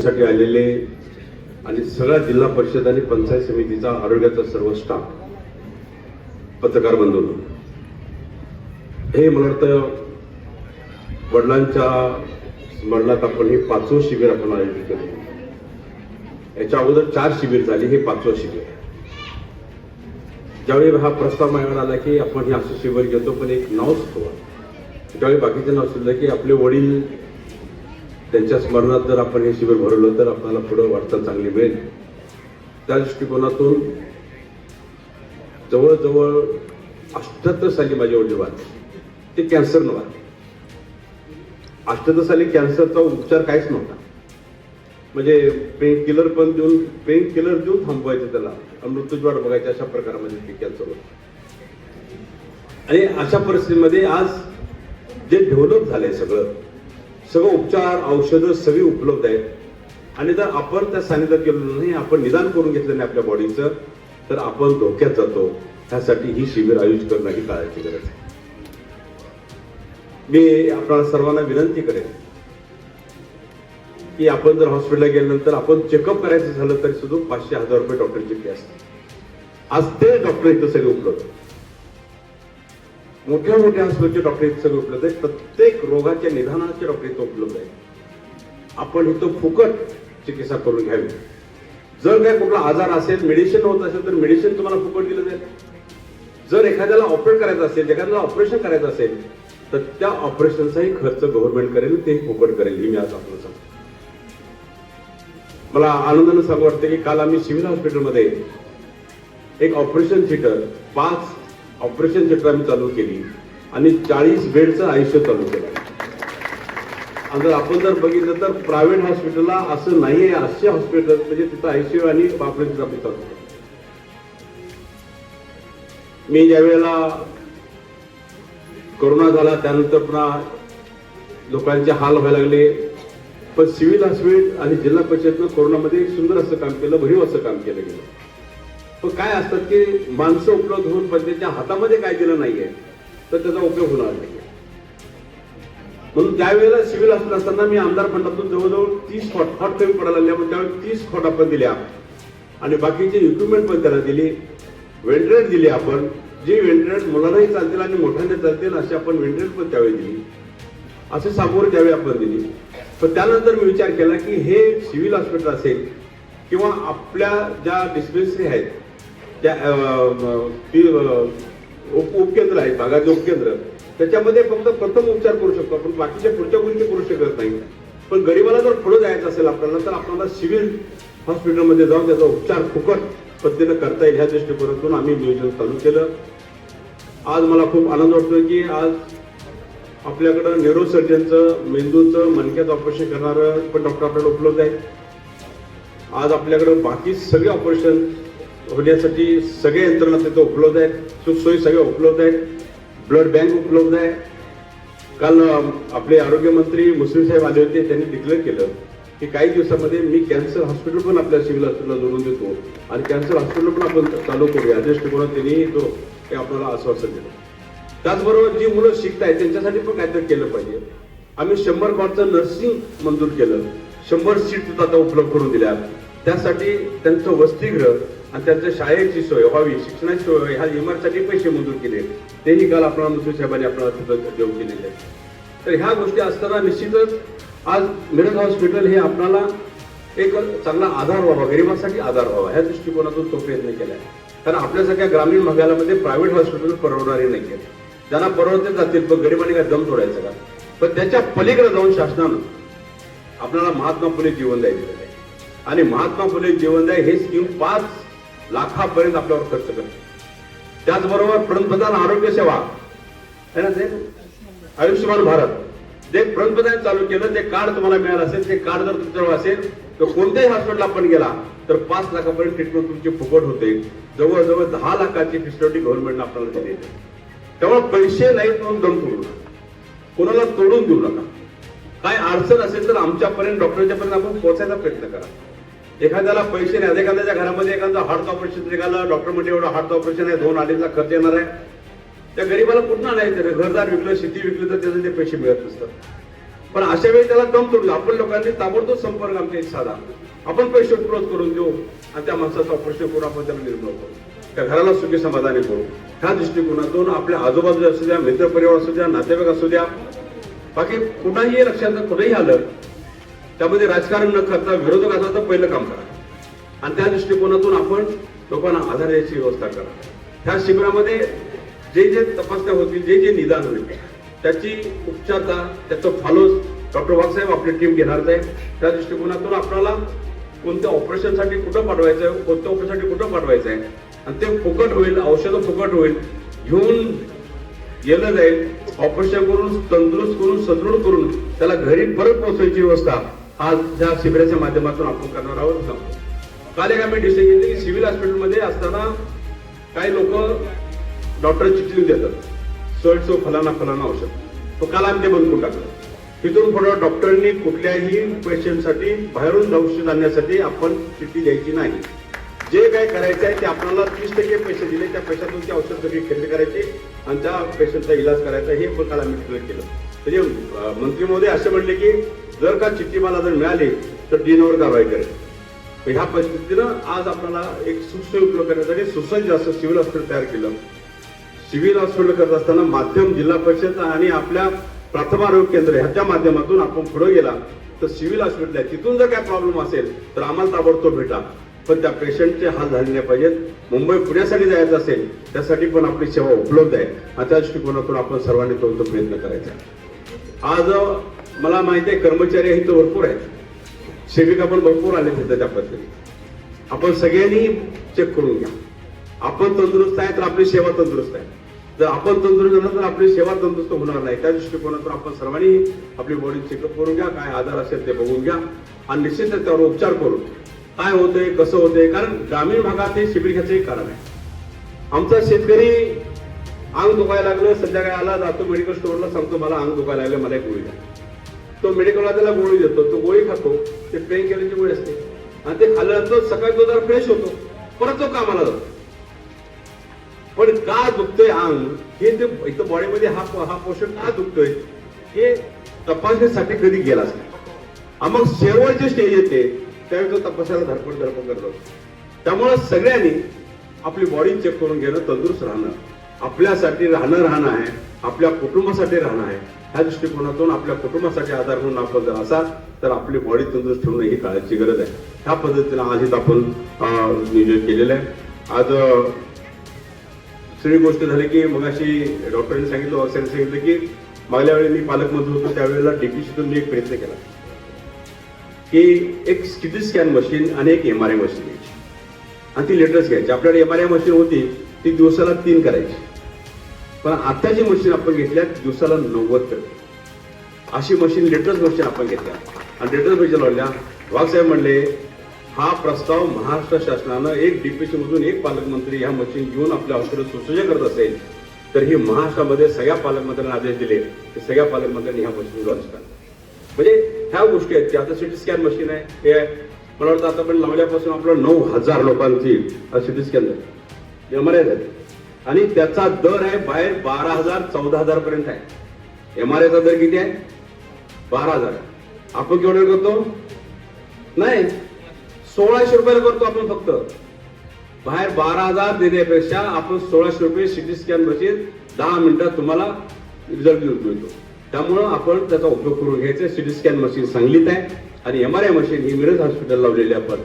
साठी आलेले आणि सगळ्या जिल्हा परिषद आणि पंचायत समितीचा आरोग्याचा सर्व स्टाफ, पत्रकार बंधूंनो, हे मला वाटतं वडिलांच्या स्मरणात आपण हे 5वं शिबिर आपण आयोजित केलं. याच्या अगोदर 4 शिबिर झाली, हे 5वं शिबिर. ज्यावेळी हा प्रस्ताव माझ्याकडे आला की आपण हे असं शिबिर घेतो, पण एक नाव सुचवा. ज्यावेळी बाकीचं नाव सुचलं की आपले वडील त्यांच्या स्मरणात जर आपण हे शिबिर भरवलं तर आपल्याला पुढे वाटचाल चांगली मिळेल. त्या दृष्टिकोनातून जवळजवळ 78 साली माझे वडील वारले. ते कॅन्सर नव्हता. 78 साली कॅन्सरचा उपचार काहीच नव्हता. म्हणजे पेन किलर देऊन थांबवायचं त्याला, मृत्यूची वाट बघायची, अशा प्रकारामध्ये ते कॅन्सर होतं. आणि अशा परिस्थितीमध्ये आज जे डेव्हलप झालंय सगळं उपचार, औषधं सगळी उपलब्ध आहेत. आणि जर आपण त्या सानिध्यात गेलो नाही, आपण निदान करून घेतलं नाही आपल्या बॉडीचं, तर आपण धोक्यात जातो. त्यासाठी ही शिबिर आयोजित करणं ही काळाची गरज आहे. मी आपल्याला सर्वांना विनंती करेन की आपण जर हॉस्पिटलला गेल्यानंतर आपण चेकअप करायचं झालं तरी सुद्धा 500-1000 रुपये डॉक्टरची फी असते. आज ते डॉक्टर इथं सगळे उपलब्ध, मोठ्या हॉस्पिटलचे डॉक्टर इथे सगळे उपलब्ध आहेत. प्रत्येक रोगाच्या निदानाचे डॉक्टर इथं उपलब्ध आहेत. आपण इथं फुकट चिकित्सा करून घ्यावी. जर काय कुठला आजार असेल, मेडिसिन होत असेल तर मेडिसिन तुम्हाला फुकट दिलं जाईल. जर एखाद्याला ऑपरेट करायचं असेल, एखाद्याला ऑपरेशन करायचं असेल तर त्या ऑपरेशनचाही खर्च गव्हर्नमेंट करेल, ते फुकट करेल. ही मी आज आपल्याला सांगतो. मला आनंदानं सांगू वाटतं की काल आम्ही सिव्हिल हॉस्पिटलमध्ये एक ऑपरेशन थिएटर, 5 ऑपरेशन थिएटर आम्ही चालू केली आणि 40 बेडचं आयसीयू चालू केलं. आणि जर आपण जर बघितलं तर प्रायव्हेट हॉस्पिटलला असं नाहीये. असे हॉस्पिटल म्हणजे तिथं आयसीयू आणि ऑपरेशन आपली चालू केलं. मी ज्या वेळेला कोरोना झाला त्यानंतर पुन्हा लोकांचे हाल व्हायला लागले, पण सिव्हिल हॉस्पिटल आणि जिल्हा परिषदनं कोरोनामध्ये सुंदर असं काम केलं, भरीव असं काम केलं गेलं. पण काय असतात की माणसं उपलब्ध होऊन पण त्यांच्या हातामध्ये काय दिलं नाहीये तर त्याचा उपयोग होणार नाहीये. म्हणून त्यावेळेला सिव्हिल हॉस्पिटल असताना मी आमदार फंडातून जवळजवळ 30 हॉट कमी पडायला लागल्या, पण त्यावेळी 30 हॉट आपण दिल्या आणि बाकीचे इक्विपमेंट पण त्याला दिली, व्हेंटिलेटर दिली. आपण जी व्हेंटिलेटर मुलांनाही चालतील आणि मोठ्यांना चालतील अशी आपण व्हेंटिलेटर पण त्यावेळी दिली. असे सामोरे त्यावेळी आपण दिली. पण त्यानंतर मी विचार केला की हे सिव्हिल हॉस्पिटल असेल किंवा आपल्या ज्या डिस्पेन्सरी आहेत, त्या उपकेंद्र आहेत, भागाचे उपकेंद्र, त्याच्यामध्ये फक्त प्रथम उपचार करू शकतो आपण, बाकीच्या पुढच्या गोष्टी करू शकत नाही. पण गरीबाला जर पुढे जायचं असेल आपल्याला तर आपल्याला सिव्हिल हॉस्पिटलमध्ये जाऊन त्याचा उपचार फुकट पद्धतीनं करता येईल. ह्या दृष्टिकोनातून आम्ही नियोजन चालू केलं. आज मला खूप आनंद वाटतो की आज आपल्याकडं न्यूरोसर्जनचं, मेंदूचं, मणक्याचं ऑपरेशन करणारं पण डॉक्टर आपल्याला उपलब्ध आहेत. आज आपल्याकडं बाकी सगळे ऑपरेशन होण्यासाठी सगळे यंत्रणा तिथं उपलब्ध आहेत, सुखसोयी सगळ्या उपलब्ध आहेत, ब्लड बँक उपलब्ध आहे. काल आपले आरोग्यमंत्री मुस्लिम साहेब आले होते, त्यांनी डिक्लेअर केलं की काही दिवसामध्ये मी कॅन्सर हॉस्पिटल पण आपल्या सिव्हिल हॉस्पिटलला जोडून देतो आणि कॅन्सर हॉस्पिटल पण आपण चालू करूया. या दृष्टिकोनात त्यांनी ते आपल्याला आश्वासन दिलं. त्याचबरोबर जी मुलं शिकतायत त्यांच्यासाठी पण काहीतरी केलं पाहिजे. आम्ही 100 बेडचं नर्सिंग मंजूर केलं, 100 सीट आता उपलब्ध करून दिल्या. त्यासाठी त्यांचं वसतिगृह आणि त्यांच्या शाळेची सोय व्हावी, शिक्षणाची सोय व्हावी, ह्या इमारतीसाठी पैसे मंजूर केले. तेही काल आपल्याला मुस्लिम साहेबांनी आपल्याला तिथं देऊ केलेले आहे. तर ह्या गोष्टी असताना निश्चितच आज मिरज हॉस्पिटल हे आपल्याला एक चांगला आधार व्हावा, गरिबांसाठी आधार व्हावा, ह्या दृष्टिकोनातून तो प्रयत्न केला आहे. कारण आपल्यासारख्या ग्रामीण भागामध्ये प्रायव्हेट हॉस्पिटल परवडणारे नाही आहेत. ज्यांना परवडते जातील, पण गरिबांनी काय दम तोडायचं का? पण त्याच्या पलीकडे जाऊन शासनानं आपल्याला महात्मा फुले जीवनदाय दिलेलं आहे आणि महात्मा फुले जीवनदाय हे स्कीम 5 लाखापर्यंत आपल्यावर खर्च करते. त्याचबरोबर पंतप्रधान आरोग्य सेवा आहे ना, ते आयुष्यमान भारत जे पंतप्रधान चालू केलं, ते कार्ड तुम्हाला मिळालं असेल, ते कार्ड जर तुमच्याजवळ असेल तर कोणत्याही हॉस्पिटलला आपण गेला तर 5 लाखापर्यंत ट्रीटमेंट तुमची फुकट होते. जवळजवळ 10 लाखाची फॅसिलिटी गव्हर्नमेंटने आपल्याला दिली आहे. त्यामुळे पैसे नाहीत म्हणून दम तोडू नका, कोणाला तोडून देऊ नका. काय अडचण असेल तर आमच्यापर्यंत, डॉक्टरच्या पर्यंत आपण पोहोचायचा प्रयत्न करा. एखाद्याला पैसे नाही, एखाद्याच्या घरामध्ये एखादा हार्टचं ऑपरेशन निघालं, डॉक्टर म्हणजे एवढं हार्टचं ऑपरेशन आहे, 2-2.5 लाख खर्च येणार आहे, त्या गरीबाला कुठं नाही. घरदार विकलं, शेती विकली तर त्याचे ते पैसे मिळत नसतात. पण अशा वेळी त्याला दम तोडला. आपण लोकांनी ताबडतोब संपर्क आमच्या साधा, आपण पैसे उपलब्ध करून देऊ आणि त्या माणसाचं ऑपरेशन करून आपण त्याला निर्मूळ करू, त्या घराला सुखी समाधानी करू. ह्या दृष्टिकोनातून आपल्या आजूबाजूला असू द्या, मित्रपरिवार असू द्या, नातेवाईक असू द्या, बाकी कुणाही लक्षात कुठेही आलं त्यामध्ये राजकारण न करता विरोधक असायचं पहिलं काम करा आणि त्या दृष्टिकोनातून आपण लोकांना आधार द्यायची व्यवस्था करा. ह्या शिबिरामध्ये जे जे तपासण्या होतील, जे जे निदान होईल त्याची उपचारता, त्याचं फॉलो डॉक्टर वाघसाहेब आपली टीम घेणारच आहे. त्या दृष्टिकोनातून आपल्याला कोणत्या ऑपरेशनसाठी कुठं पाठवायचं आहे, कोणत्या ऑपरेशनसाठी कुठं पाठवायचं आहे आणि ते फुकट होईल, औषधं फुकट होईल, घेऊन गेलं जाईल, ऑपरेशन करून तंदुरुस्त करून सदृढ करून त्याला घरी परत पोहोचवायची व्यवस्था आज त्या शिबिराच्या माध्यमातून आपण करणार आहोत. काल एक आम्ही डिसिजन घेतली की सिव्हिल हॉस्पिटलमध्ये असताना काही लोक डॉक्टर चिठ्ठी देतात, सो फलाना फलाना औषध, तो काल आम्ही ते बंद करून टाकलं. तिथून पुढे डॉक्टरांनी कुठल्याही पेशंटसाठी बाहेरून औषध आणण्यासाठी आपण चिठ्ठी द्यायची नाही. जे काय करायचं आहे ते आपल्याला 30% पैसे दिले, त्या पैशातून ते औषध सगळी खरेदी करायची आणि त्या पेशंटचा इलाज करायचा. हे पण काल आम्ही क्लिअर केलं. म्हणजे मंत्री महोदय असे म्हणले की जर का चिठ्ठी मला जर मिळाली तर डीनवर कारवाई करेल. ह्या परिस्थितीनं आज आपल्याला एक सुखसोयी उपलब्ध करण्यासाठी सुसज्ज असं सिव्हिल हॉस्पिटल तयार केलं. सिव्हिल हॉस्पिटल करत असताना माध्यम जिल्हा परिषद आणि आपल्या प्राथमिक आरोग्य केंद्र ह्याच्या माध्यमातून आपण पुढे गेला तर सिव्हिल हॉस्पिटल आहे, तिथून जर काय प्रॉब्लेम असेल तर आम्हाला ताबडतोब भेटा. पण त्या पेशंटचे हाल झाले नाही पाहिजेत. मुंबई पुण्यासाठी जायचं असेल त्यासाठी पण आपली सेवा उपलब्ध आहे आणि त्या दृष्टिकोनातून आपण सर्वांनी तो प्रयत्न करायचा. आज मला माहिती आहे कर्मचारी इथं भरपूर आहेत, सेविका पण भरपूर आले तिथं. त्या पद्धतीने आपण सगळ्यांनी चेक करून घ्या. आपण तंदुरुस्त आहे तर आपली सेवा तंदुरुस्त आहे, जर आपण तंदुरुस्त झालं तर आपली सेवा तंदुरुस्त होणार नाही. त्या दृष्टिकोनातून आपण सर्वांनी आपली बॉडी चेकअप करून घ्या, काय आजार असेल ते बघून घ्या आणि निश्चित त्यावर उपचार करून काय होतंय कसं होतंय. कारण ग्रामीण भागात हे शिबिर घ्यायचं एक कारण आहे. आमचा शेतकरी अंग दुखायला लागलं, संध्याकाळी आला, जातो मेडिकल स्टोअरला, सांगतो मला अंग दुखायला लागलं, मला एक गोळी द्या. तो मेडिकलला त्याला गोळी देतो, तो गोळी खातो, ते पेन किलरची गोळी असते आणि ते खाल्ल्यानंतर सकाळी तो जरा फ्रेश होतो, परत तो कामाला जातो. पण का दुखतोय अंग हे ते इथं बॉडीमध्ये हा पोषण का दुखतोय हे तपासण्यासाठी कधी गेलाच नाही. मग शेवटची स्टेज येते त्यावेळी तो तपासायला धडपड करतो. त्यामुळे सगळ्यांनी आपली बॉडी चेक करून घेणं, तंदुरुस्त राहणं, आपल्यासाठी राहणं आहे, आपल्या कुटुंबासाठी राहणं आहे. ह्या दृष्टिकोनातून आपल्या कुटुंबासाठी आधार म्हणून आपण जर असाल तर आपली बॉडी तंदुरुस्त ठेवणं ही काळाची गरज आहे. ह्या पद्धतीने आज इथं आपण नियोजन केलेलं आहे. आज सगळी गोष्ट झाली की मगाशी डॉक्टरांनी सांगितलं की मागल्या वेळी मी पालकमंत्री होतो त्यावेळेला डीपीसीतून मी एक प्रयत्न केला की एक सिटी स्कॅन मशीन आणि एक MRI मशीन घ्यायची आणि ती लेटेस्ट घ्यायची. आपल्याकडे MRI मशीन होती ती दिवसाला 3 करायची, पण आता जी मशीन आपण घेतल्या दिवसाला 90 करते. अशी मशीन लेटेस्ट मशीन आपण घेतल्या आणि लेटेस्ट मशीन लावल्या. वाघसाहेब म्हणले हा प्रस्ताव महाराष्ट्र शासनानं एक डीपीसी मधून एक पालकमंत्री ह्या मशीन घेऊन आपल्या हॉस्पिटल सुसज्ज करत असेल तर ही महाराष्ट्रामध्ये सगळ्या पालकमंत्र्यांना आदेश दिले की सगळ्या पालकमंत्र्यांनी ह्या मशीन लॉन्च करा. म्हणजे ह्या गोष्टी आहेत की आता सिटी स्कॅन मशीन आहे, हे मला वाटतं आता पण लावल्यापासून आपलं 9,000 लोकांची सिटी स्कॅन झाली, MRI झाली आणि त्याचा दर आहे बाहेर 12,000-14,000 पर्यंत आहे. MRIचा दर किती आहे? 12,000. आपण केवढे करतो? नाही, 1,600 रुपयाला करतो आपण. फक्त बाहेर 12,000 देण्यापेक्षा आपण 1,600 रुपये सिटी स्कॅन मशीन 10 मिनिटात तुम्हाला रिझल्ट मिळतो. त्यामुळं आपण त्याचा उपयोग करून घ्यायचा. सिटी स्कॅन मशीन सांगलीत आहे आणि MRI मशीन ही मिरज हॉस्पिटल लावलेली आपण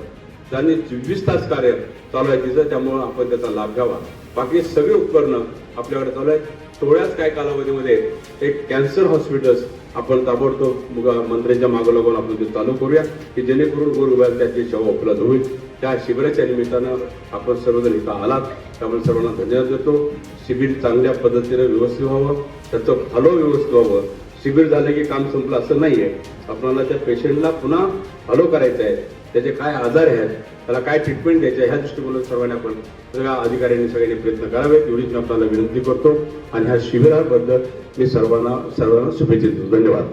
त्यांनी 24 तास कार्य चालू आहे तिचं. त्यामुळं आपण त्याचा लाभ घ्यावा. बाकी सगळी उपकरणं आपल्याकडे चालू आहेत. थोड्याच काय कालावधीमध्ये एक कॅन्सर हॉस्पिटल आपण ताबडतोब मंत्र्यांच्या मागं लागून आपण ते चालू करूया की जेणेकरून गोरगरिबांना त्याची सेवा उपलब्ध होईल. त्या शिबिराच्या निमित्तानं आपण सर्वजण इथं आलात त्यामुळे सर्वांना धन्यवाद देतो. शिबिर चांगल्या पद्धतीने व्यवस्थित व्हावं, त्याचं फॉलो व्यवस्थित व्हावं. शिबिर झालं की काम संपलं असं नाहीये. आपल्याला त्या पेशंटला पुन्हा फॉलो करायचं आहे, त्याचे काय आजार आहेत, त्याला काय ट्रीटमेंट द्यायची आहे, ह्या दृष्टिकोनातून सर्वांनी आपण सगळ्या अधिकाऱ्यांनी सगळ्यांनी प्रयत्न करावेत एवढीच मी आपल्याला विनंती करतो आणि ह्या शिबिराबद्दल मी सर्वांना शुभेच्छा देतो. धन्यवाद.